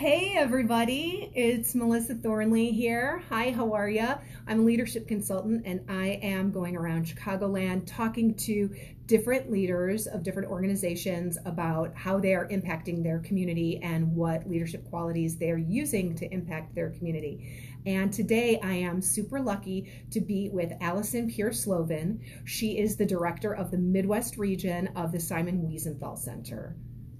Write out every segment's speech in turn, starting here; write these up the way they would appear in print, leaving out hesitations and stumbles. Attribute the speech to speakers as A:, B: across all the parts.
A: Hey everybody, it's Melissa Thornley here. Hi, how are ya? I'm a leadership consultant and I am going around Chicagoland talking to different leaders of different organizations about how they are impacting their community and what leadership qualities they're using to impact their community. And today I am super lucky to be with Alison Pure-Slovin. She is the director of the Midwest region of the Simon Wiesenthal Center.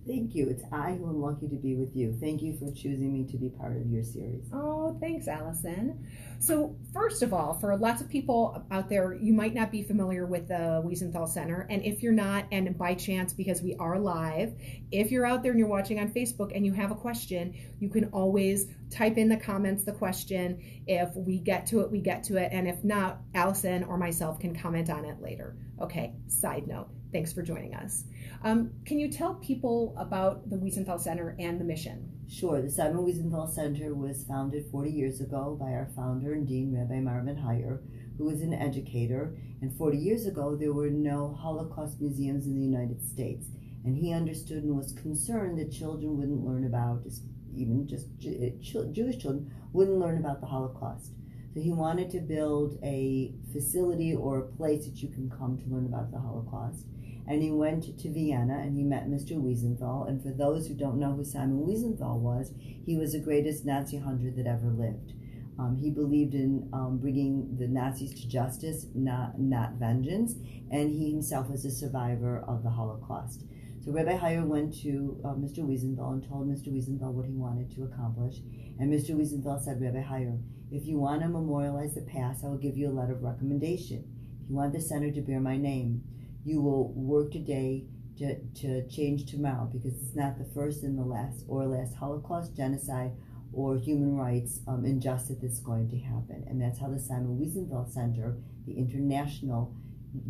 B: Thank you. It's I who am lucky to be with you. Thank you for choosing me to be part of your series.
A: Oh, thanks, Alison. So first of all, for lots of people out there, you might not be familiar with the Wiesenthal Center. And if you're not, and by chance, because we are live, if you're out there and you're watching on Facebook and you have a question, you can always type in the comments the question. If we get to it, we get to it. And if not, Alison or myself can comment on it later. Okay, side note. Thanks for joining us. Can you tell people about the Wiesenthal Center and the mission?
B: Sure. The Simon Wiesenthal Center was founded 40 years ago by our founder and dean, Rabbi Marvin Heyer, who was an educator. And 40 years ago, there were no Holocaust museums in the United States. And he understood and was concerned that children wouldn't learn about, even just Jewish children, wouldn't learn about the Holocaust. So he wanted to build a facility or a place that you can come to learn about the Holocaust. And he went to Vienna and he met Mr. Wiesenthal. And for those who don't know who Simon Wiesenthal was, he was the greatest Nazi hunter that ever lived. He believed in bringing the Nazis to justice, not vengeance. And he himself was a survivor of the Holocaust. So Rabbi Heyer went to Mr. Wiesenthal and told Mr. Wiesenthal what he wanted to accomplish. And Mr. Wiesenthal said, Rabbi Heyer, if you want to memorialize the past, I will give you a letter of recommendation. If you want the center to bear my name, you will work today to change tomorrow, because it's not the first and the last Holocaust, genocide, or human rights injustice that's going to happen. And that's how the Simon Wiesenthal Center, the international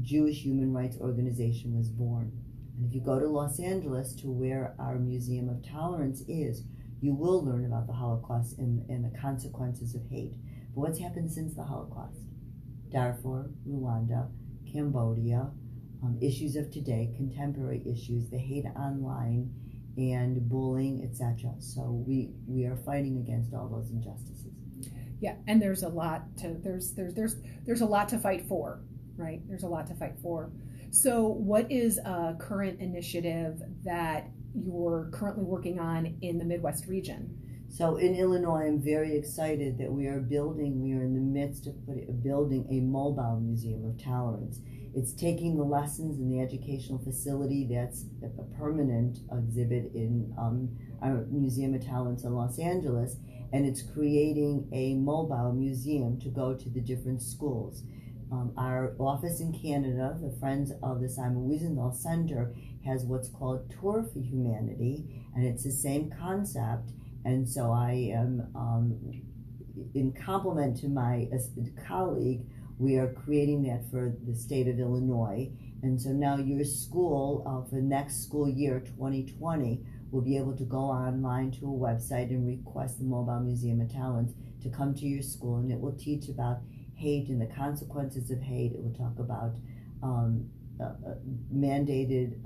B: Jewish human rights organization, was born. And if you go to Los Angeles, to where our Museum of Tolerance is, you will learn about the Holocaust and the consequences of hate. But what's happened since the Holocaust? Darfur, Rwanda, Cambodia, issues of today, contemporary issues, the hate online and bullying, etc. So we are fighting against all those injustices.
A: Yeah, and there's a lot to fight for, right? There's a lot to fight for. So what is a current initiative that you're currently working on in the Midwest region?
B: So in Illinois, I'm very excited that we are in the midst of building a mobile museum of tolerance. It's taking the lessons in the educational facility that's a permanent exhibit in our Museum of Tolerance in Los Angeles, and it's creating a mobile museum to go to the different schools. Our office in Canada, the Friends of the Simon Wiesenthal Center, has what's called Tour for Humanity, and it's the same concept. And so I am, in compliment to my colleague, we are creating that for the state of Illinois. And so now your school, for next school year, 2020, will be able to go online to a website and request the Mobile Museum of Talents to come to your school. And it will teach about hate and the consequences of hate. It will talk about mandated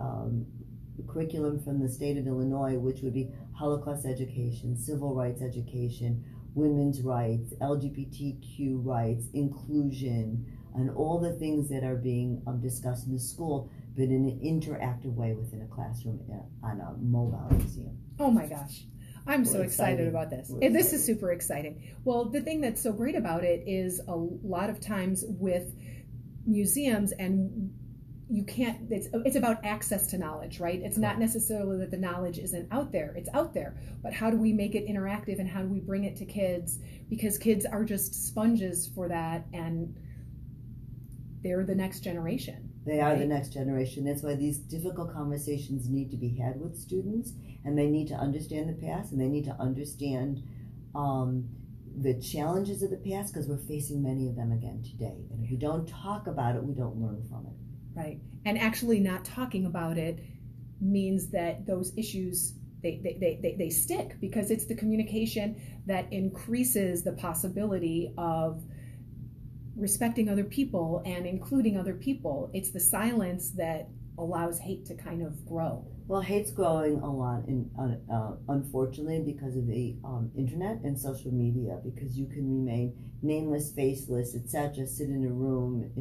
B: curriculum from the state of Illinois, which would be Holocaust education, civil rights education, women's rights, LGBTQ rights, inclusion, and all the things that are being discussed in the school, but in an interactive way within a classroom on a mobile museum.
A: Oh my gosh. I'm so excited about this. This is super exciting. Well, the thing that's so great about it is a lot of times with museums, and you can't, it's about access to knowledge, right? It's not necessarily that the knowledge isn't out there. It's out there. But how do we make it interactive and how do we bring it to kids? Because kids are just sponges for that, and they're the next generation.
B: They are the next generation. That's why these difficult conversations need to be had with students, and they need to understand the past, and they need to understand the challenges of the past, because we're facing many of them again today. And if we don't talk about it, we don't learn from it.
A: Right. And actually not talking about it means that those issues, they stick, because it's the communication that increases the possibility of respecting other people and including other people. It's the silence that allows hate to kind of grow.
B: Well, hate's growing a lot, unfortunately, because of the internet and social media. Because you can remain nameless, faceless, etc. Sit in a room,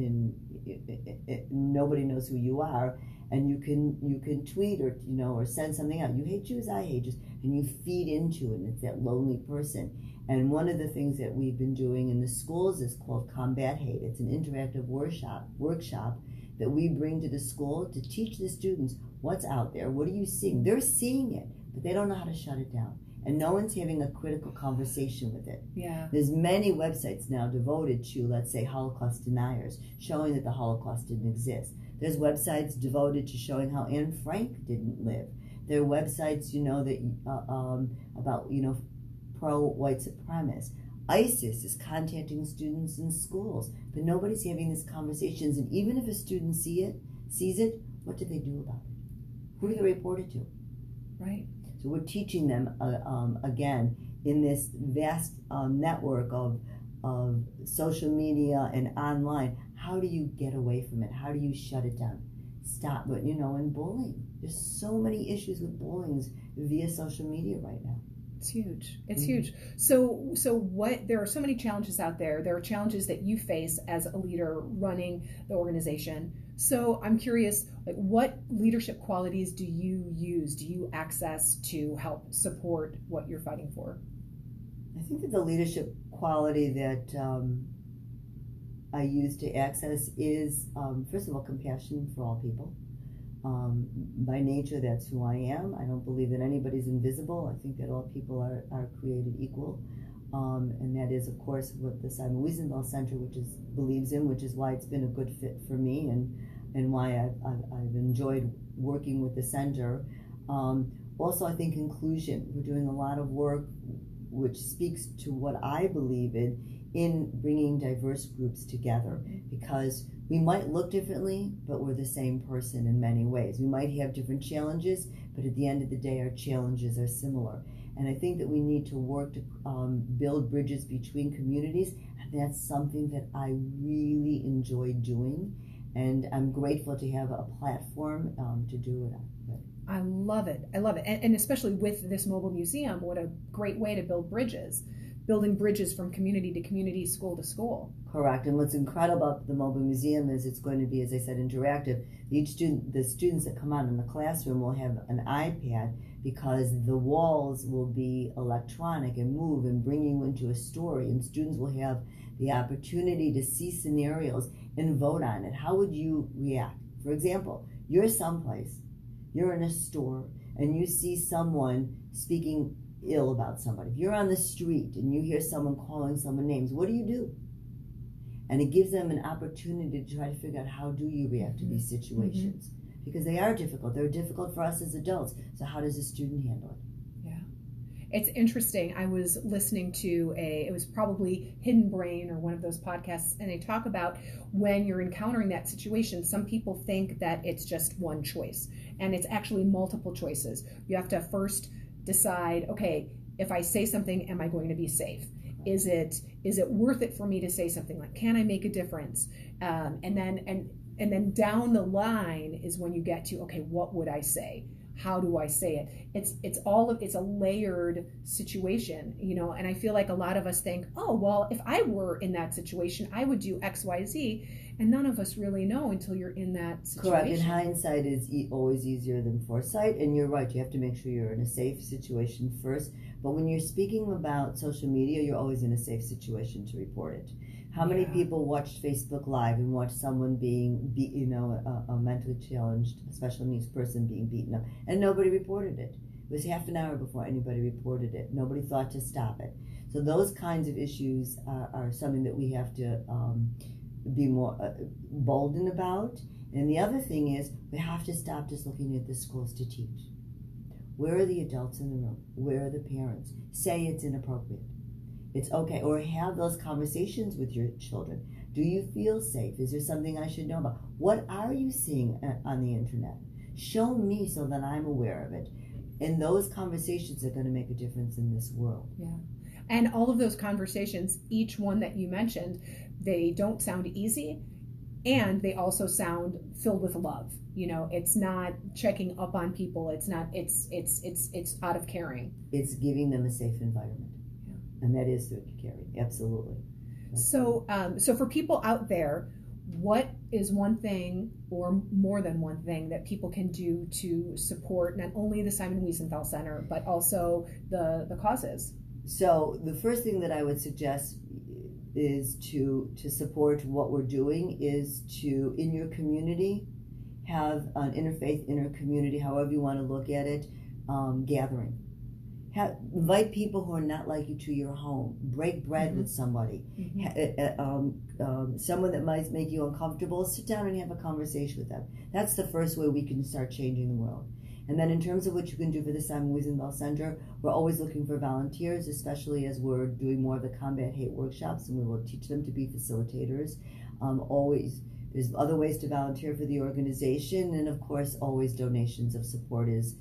B: nobody knows who you are, and you can tweet or send something out. You hate Jews, I hate Jews, and you feed into it. And it's that lonely person. And one of the things that we've been doing in the schools is called Combat Hate. It's an interactive workshop that we bring to the school to teach the students what's out there. What are you seeing? They're seeing it, but they don't know how to shut it down. And no one's having a critical conversation with it.
A: Yeah.
B: There's many websites now devoted to, let's say, Holocaust deniers, showing that the Holocaust didn't exist. There's websites devoted to showing how Anne Frank didn't live. There are websites, that about pro-white supremacists. ISIS is contacting students in schools, but nobody's having these conversations. And even if a student sees it, what do they do about it? Who do they report it to?
A: Right.
B: So we're teaching them again in this vast network of social media and online. How do you get away from it? How do you shut it down? Stop it. And bullying. There's so many issues with bullying via social media right now.
A: It's huge. It's huge. So there are so many challenges out there. There are challenges that you face as a leader running the organization. So I'm curious, what leadership qualities do you use, do you access to help support what you're fighting for?
B: I think that the leadership quality that I use to access is, first of all, compassion for all people. By nature, that's who I am. I don't believe that anybody's invisible. I think that all people are created equal. And that is, of course, what the Simon Wiesenthal Center believes in, which is why it's been a good fit for me and why I've enjoyed working with the center. Also, I think inclusion. We're doing a lot of work which speaks to what I believe in bringing diverse groups together, because we might look differently, but we're the same person in many ways. We might have different challenges, but at the end of the day, our challenges are similar. And I think that we need to work to build bridges between communities, and that's something that I really enjoy doing. And I'm grateful to have a platform to do it.
A: I love it. I love it. And especially with this mobile museum, what a great way to build bridges. Building bridges from community to community, school to school.
B: Correct. And what's incredible about the mobile museum is it's going to be, as I said, interactive. The students that come out in the classroom will have an iPad, because the walls will be electronic and move and bring you into a story. And students will have the opportunity to see scenarios and vote on it. How would you react? For example, you're someplace, you're in a store, and you see someone speaking ill about somebody. If you're on the street and you hear someone calling someone names, what do? And it gives them an opportunity to try to figure out, how do you react to these situations? Because they are difficult. They're difficult for us as adults. So how does a student handle it?
A: Yeah. It's interesting. I was listening to it was probably Hidden Brain or one of those podcasts, and they talk about when you're encountering that situation, some people think that it's just one choice, and it's actually multiple choices. You have to first decide, okay, if I say something, am I going to be safe? Is it worth it for me to say something? Like, can I make a difference? And then down the line is when you get to, okay, what would I say? How do I say it? It's a layered situation, and I feel like a lot of us think, oh, well, if I were in that situation, I would do X, Y, Z. And none of us really know until you're in that situation.
B: Correct. And hindsight is always easier than foresight. And you're right. You have to make sure you're in a safe situation first. But when you're speaking about social media, you're always in a safe situation to report it. How many people watched Facebook Live and watched someone being, a mentally challenged, special needs person being beaten up, and nobody reported it? It was half an hour before anybody reported it. Nobody thought to stop it. So those kinds of issues are something that we have to be more bolden about. And the other thing is, we have to stop just looking at the schools to teach. Where are the adults in the room? Where are the parents? Say it's inappropriate. It's okay. Or have those conversations with your children. Do you feel safe? Is there something I should know about? What are you seeing on the internet? Show me so that I'm aware of it. And those conversations are going to make a difference in this world.
A: Yeah. And all of those conversations, each one that you mentioned, they don't sound easy, and they also sound filled with love. It's not checking up on people. It's not. It's out of caring.
B: It's giving them a safe environment, and that is through caring. Absolutely.
A: So for people out there, what is one thing or more than one thing that people can do to support not only the Simon Wiesenthal Center but also the causes?
B: So the first thing that I would suggest is to support what we're doing is to, in your community, have an interfaith, intercommunity, however you want to look at it, gathering. Invite people who are not like you to your home. Break bread with somebody. Someone that might make you uncomfortable, sit down and have a conversation with them. That's the first way we can start changing the world. And then in terms of what you can do for the Simon Wiesenthal Center, we're always looking for volunteers, especially as we're doing more of the Combat Hate workshops, and we will teach them to be facilitators. Always, there's other ways to volunteer for the organization, and of course, always donations of support is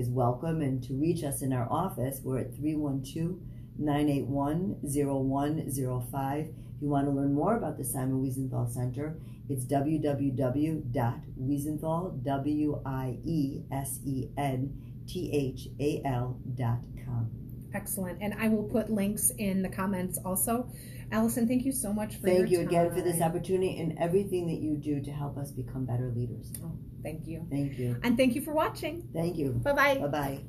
B: welcome. And to reach us in our office, we're at 312-981-0105. If you want to learn more about the Simon Wiesenthal Center, it's www.wiesenthal, wiesenthal.com.
A: Excellent. And I will put links in the comments also. Alison, thank you so much for your time.
B: Thank you again for this opportunity and everything that you do to help us become better leaders.
A: Oh, thank you.
B: Thank you.
A: And thank you for watching.
B: Thank you.
A: Bye-bye.
B: Bye-bye.